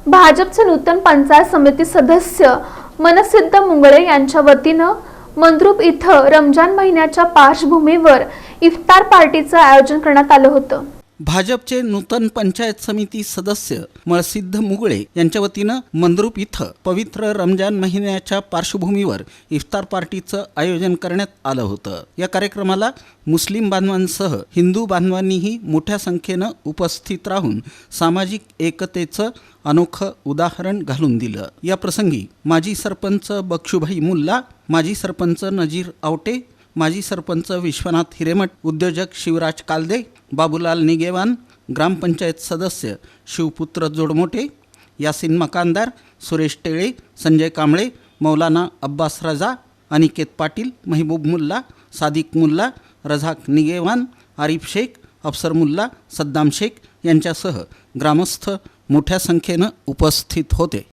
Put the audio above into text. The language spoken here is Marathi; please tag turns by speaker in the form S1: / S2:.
S1: भाजपचे नूतन पंचायत समिती सदस्य मनसिद्ध मुंगळे यांच्या वतीनं मंद्रुप इथं रमजान महिन्याच्या पार्श्वभूमीवर इफ्तार पार्टीचं आयोजन करण्यात आलं होतं।
S2: भाजपचे नूतन पंचायत समिती सदस्य मनसिद्ध मुगळे यांच्या वतीनं मंद्रुप इथं पवित्र रमजान महिन्याच्या पार्श्वभूमीवर इफ्तार पार्टीचं आयोजन करण्यात आलं होतं। या कार्यक्रमाला मुस्लिम बांधवांसह हिंदू बांधवांनीही मोठ्या संख्येनं उपस्थित राहून सामाजिक एकतेचं अनोखं उदाहरण घालून दिलं। या प्रसंगी माजी सरपंच बक्षुभाई मुल्ला, माजी सरपंच नजीर आवटे, माजी सरपंच विश्वनाथ हिरेमठ, उद्योजक शिवराज कालदे, बाबूलाल निगेवान, ग्रामपंचायत सदस्य शिवपुत्र जोडमोटे, यासिन मकानदार, सुरेश टेळे, संजय कांबळे, मौलाना अब्बास रजा, अनिकेत पाटील, महबूब मुल्ला, सादिक मुल्ला, रझाक निगेवान, आरिफ शेख, अफसर मुल्ला, सद्दाम शेख यांच्यासह ग्रामस्थ मोठ्या संख्येनं उपस्थित होते।